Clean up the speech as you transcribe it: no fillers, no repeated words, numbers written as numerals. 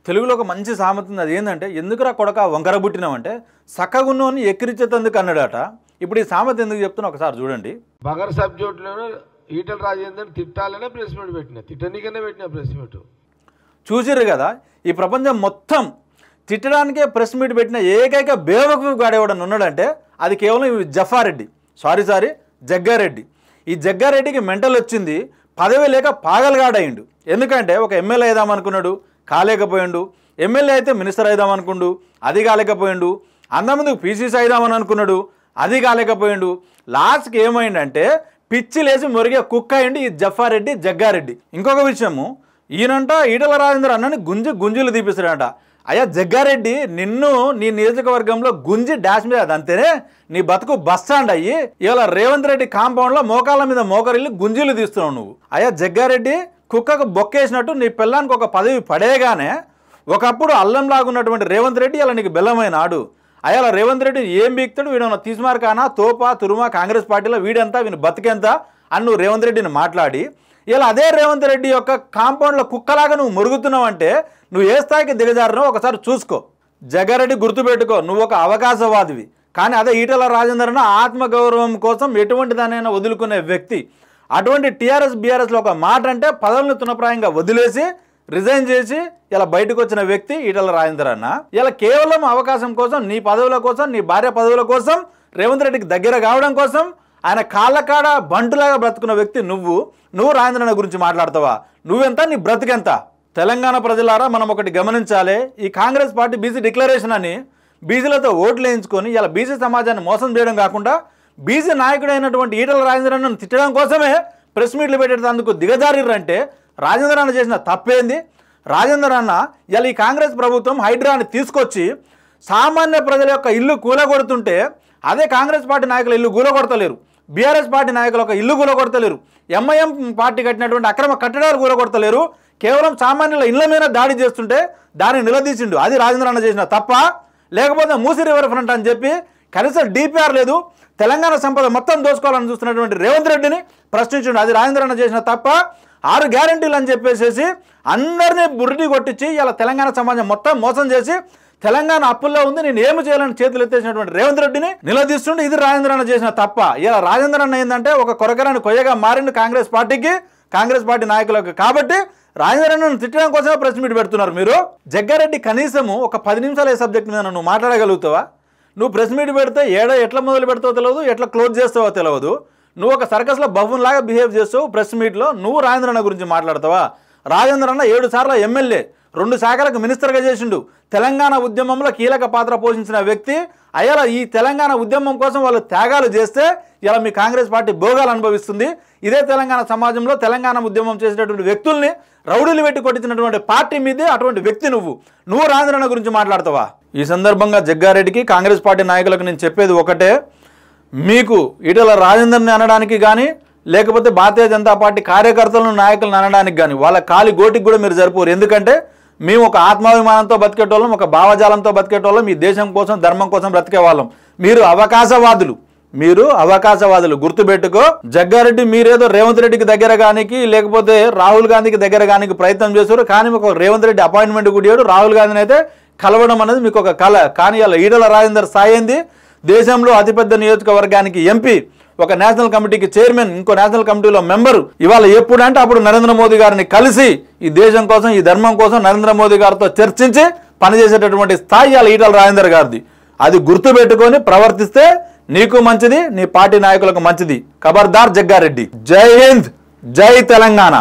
తెలుగులో ఒక మంచి సామెత ఉంది. అది ఏంటంటే ఎందుకురా కొడక వంకర పుట్టినామంటే సక్కగున్నోని ఎక్కిరించేతందుకు అన్నాడట. ఇప్పుడు ఈ సామెత ఎందుకు చెప్తున్నా ఒకసారి చూడండి. Bugger సబ్జెక్టులోనే Etela Rajender తిట్టాలనే press meet పెట్టిన, తిట్టనీకనే పెట్టిన ప్రెస్ మీట్. చూసిర్రు కదా, ఈ ప్రపంచం మొత్తం తిట్టడానికే ప్రెస్ మీట్ పెట్టిన ఏకైక బేవకు గాడేవాడని ఉన్నాడంటే అది కేవలం జఫారెడ్డి, జగ్గారెడ్డి. ఈ జగ్గారెడ్డికి మెంటల్ వచ్చింది, పదవి లేక పాగలగాడయిండు. ఎందుకంటే ఒక ఎమ్మెల్యే అయిదామనుకున్నాడు, కాలేకపోయిండు. ఎమ్మెల్యే అయితే మినిస్టర్ అయిదామనుకుండు, అది కాలేకపోయిండు. అంతమందికి పీసీసీ అయిదామని అనుకున్నాడు, అది కాలేకపోయిండు. లాస్ట్కి ఏమైందంటే పిచ్చి లేచి మురిగే కుక్క అయింది ఈ జఫారెడ్డి జగ్గారెడ్డి. ఇంకొక విషయము, ఈయనంట ఈటల రాజేందర్ అన్నని గుంజులు తీపిస్తాడంట. అయ్యా జగ్గారెడ్డి, నిన్ను నీ నియోజకవర్గంలో గుంజి డాష్ మీద అదంతేనే నీ బతుకు బస్ స్టాండ్ అయ్యి ఇవాళ రేవంత్ రెడ్డి కాంపౌండ్లో మోకాళ్ళ మీద మోకరిల్లి గుంజీలు తీస్తున్నావు నువ్వు. అయ్యా జగ్గారెడ్డి, కుక్కకు బొక్కేసినట్టు నీ పిల్లానికి ఒక పదవి పడేగానే ఒకప్పుడు అల్లంలాగున్నటువంటి రేవంత్ రెడ్డి ఇలా నీకు బెల్లమైనాడు. అయ్యాల రేవంత్ రెడ్డి ఏం బీక్తాడు, వీడన్నా తీసుమార్కానా తోపా తురుమా కాంగ్రెస్ పార్టీలో వీడెంత వీని బతికెంత అని నువ్వు రేవంత్ రెడ్డిని మాట్లాడి ఇలా అదే రేవంత్ రెడ్డి యొక్క కాంపౌండ్లో కుక్కలాగా నువ్వు మురుగుతున్నావు అంటే నువ్వు ఏ స్థాయికి దిగజారినో ఒకసారి చూసుకో. జగ్గారెడ్డి గుర్తుపెట్టుకో, నువ్వు ఒక అవకాశవాదివి. కానీ అదే ఈటల రాజేందర్ ఆత్మగౌరవం కోసం ఎటువంటి దానైనా వదులుకునే వ్యక్తి. అటువంటి టీఆర్ఎస్ బీఆర్ఎస్లో ఒక మాట అంటే పదవులను తునప్రాయంగా వదిలేసి రిజైన్ చేసి ఇలా బయటకు వచ్చిన వ్యక్తి ఈటల రాజేందర్ అన్న. ఇలా కేవలం అవకాశం కోసం, నీ పదవుల కోసం, నీ భార్య పదవుల కోసం, రేవంత్ రెడ్డికి దగ్గర కావడం కోసం ఆయన కాళ్ళకాడ బంటులాగా బ్రతుకున్న వ్యక్తి నువ్వు రాజేంద్ర అన్న గురించి మాట్లాడతావా? నువ్వెంత, నీ బ్రతికెంత? తెలంగాణ ప్రజలారా, మనం ఒకటి గమనించాలి. ఈ కాంగ్రెస్ పార్టీ బీసీ డిక్లరేషన్ అని బీసీలతో ఓట్లు వేయించుకొని ఇలా బీసీ సమాజాన్ని మోసం చేయడం కాకుండా బీసీ నాయకుడైనటువంటి ఈటల రాజేందర్ అన్నను తిట్టడం కోసమే ప్రెస్ మీట్లు పెట్టేటందుకు దిగజారిర్రంటే రాజేందర్ అన్న చేసిన తప్పేంది? రాజేందర్ అన్న ఇలా ఈ కాంగ్రెస్ ప్రభుత్వం హైడ్రాని తీసుకొచ్చి సామాన్య ప్రజల యొక్క ఇల్లు కూలగొడుతుంటే అదే కాంగ్రెస్ పార్టీ నాయకుల ఇల్లు కూలగొడతలేరు, బీఆర్ఎస్ పార్టీ నాయకుల ఒక ఇల్లు కూలగొడతలేరు, ఎంఐఎం పార్టీ కట్టినటువంటి అక్రమ కట్టడాలు కూలగొడతలేరు. కేవలం సామాన్యుల ఇళ్ల మీద దాడి చేస్తుంటే దాన్ని నిలదీసిండు. అది రాజేందర్ అన్న చేసిన తప్ప? లేకపోతే మూసీ రివర్ ఫ్రంట్ అని చెప్పి కనీసం డిపిఆర్ లేదు, తెలంగాణ సంపద మొత్తం దోసుకోవాలని చూస్తున్నటువంటి రేవంత్ రెడ్డిని ప్రశ్నించిండు. అది రాజేందర్ అన్న చేసిన తప్ప? 6 గ్యారంటీలు అని చెప్పేసి అందరినీ బుర్రిటి కొట్టించి ఇలా తెలంగాణ సమాజం మొత్తం మోసం చేసి తెలంగాణ అప్పుల్లో ఉంది, నేను ఏమి చేయాలని చేతులు ఎత్తేసినటువంటి రేవంత్ రెడ్డిని నిలదీస్తుండే. ఇది రాజేందర్ అన్న చేసిన తప్ప? ఇలా రాజేందర్ అన్న ఏంటంటే ఒక కొరకరాని కొయ్యగా మారిండు కాంగ్రెస్ పార్టీకి, కాంగ్రెస్ పార్టీ నాయకులకు. కాబట్టి రాజేందర్ అన్నను తిట్టడం కోసమే ప్రెస్ మీట్ పెడుతున్నారు మీరు. జగ్గారెడ్డి కనీసము ఒక 10 నిమిషాలు ఏ సబ్జెక్ట్ మీద నువ్వు మాట్లాడగలుగుతావా? నువ్వు ప్రెస్ మీట్ పెడితే ఎట్లా మొదలు పెడతావో తెలియదు, ఎట్లా క్లోజ్ చేస్తావో తెలియదు. నువ్వు ఒక సర్కస్లో బఫూన్ లాగా బిహేవ్ చేస్తావు. ప్రెస్ మీట్లో నువ్వు రాజేందర్ అన్న గురించి మాట్లాడతావా? రాజేందర్ అన్న 7 సార్లు ఎమ్మెల్యే, 2 శాఖలకు మినిస్టర్గా చేసిండు. తెలంగాణ ఉద్యమంలో కీలక పాత్ర పోషించిన వ్యక్తి. అయ్యాల ఈ తెలంగాణ ఉద్యమం కోసం వాళ్ళు త్యాగాలు చేస్తే ఇలా మీ కాంగ్రెస్ పార్టీ భోగాలు అనుభవిస్తుంది. ఇదే తెలంగాణ సమాజంలో తెలంగాణ ఉద్యమం చేసేటటువంటి వ్యక్తుల్ని రౌడీలు పెట్టి కొట్టించినటువంటి పార్టీ మీదే అటువంటి వ్యక్తి నువ్వు రాజేందర్ అన్న గురించి మాట్లాడతావా? ఈ సందర్భంగా జగ్గారెడ్డికి, కాంగ్రెస్ పార్టీ నాయకులకు నేను చెప్పేది ఒకటే, మీకు ఈటల రాజేందర్ని అనడానికి కానీ లేకపోతే భారతీయ జనతా పార్టీ కార్యకర్తలను నాయకులను అనడానికి కానీ వాళ్ళ కాలి గోటికి కూడా మీరు సరిపోరు. ఎందుకంటే మేము ఒక ఆత్మాభిమానంతో బతికేటోళ్ళం, ఒక భావజాలంతో బతికేటోళ్ళం, ఈ దేశం కోసం ధర్మం కోసం బ్రతికే వాళ్ళం. మీరు అవకాశవాదులు గుర్తుపెట్టుకో. జగ్గారెడ్డి మీరేదో రేవంత్ రెడ్డికి దగ్గర గానికి లేకపోతే రాహుల్ గాంధీకి దగ్గర గానికి ప్రయత్నం చేశారు. కానీ మీకు రేవంత్ రెడ్డి అపాయింట్మెంట్ కూడా రాహుల్ గాంధీని అయితే కలవడం అనేది మీకు ఒక కళ. కానీ అలా ఈటల రాజేందర్ సాయింది దేశంలో అతిపెద్ద నియోజకవర్గానికి ఎంపీ, ఒక నేషనల్ కమిటీకి చైర్మన్, ఇంకో నేషనల్ కమిటీలో మెంబరు. ఇవాళ ఎప్పుడంటే అప్పుడు నరేంద్ర మోదీ గారిని కలిసి ఈ దేశం కోసం, ఈ ధర్మం కోసం నరేంద్ర మోదీ గారితో చర్చించి పనిచేసేటటువంటి స్థాయి ఇవాళ ఈటల రాజేందర్ గారిది. అది గుర్తుపెట్టుకొని ప్రవర్తిస్తే నీకు మంచిది, నీ పార్టీ నాయకులకు మంచిది. ఖబర్దార్ జగ్గారెడ్డి. జై హింద్, జై తెలంగాణ.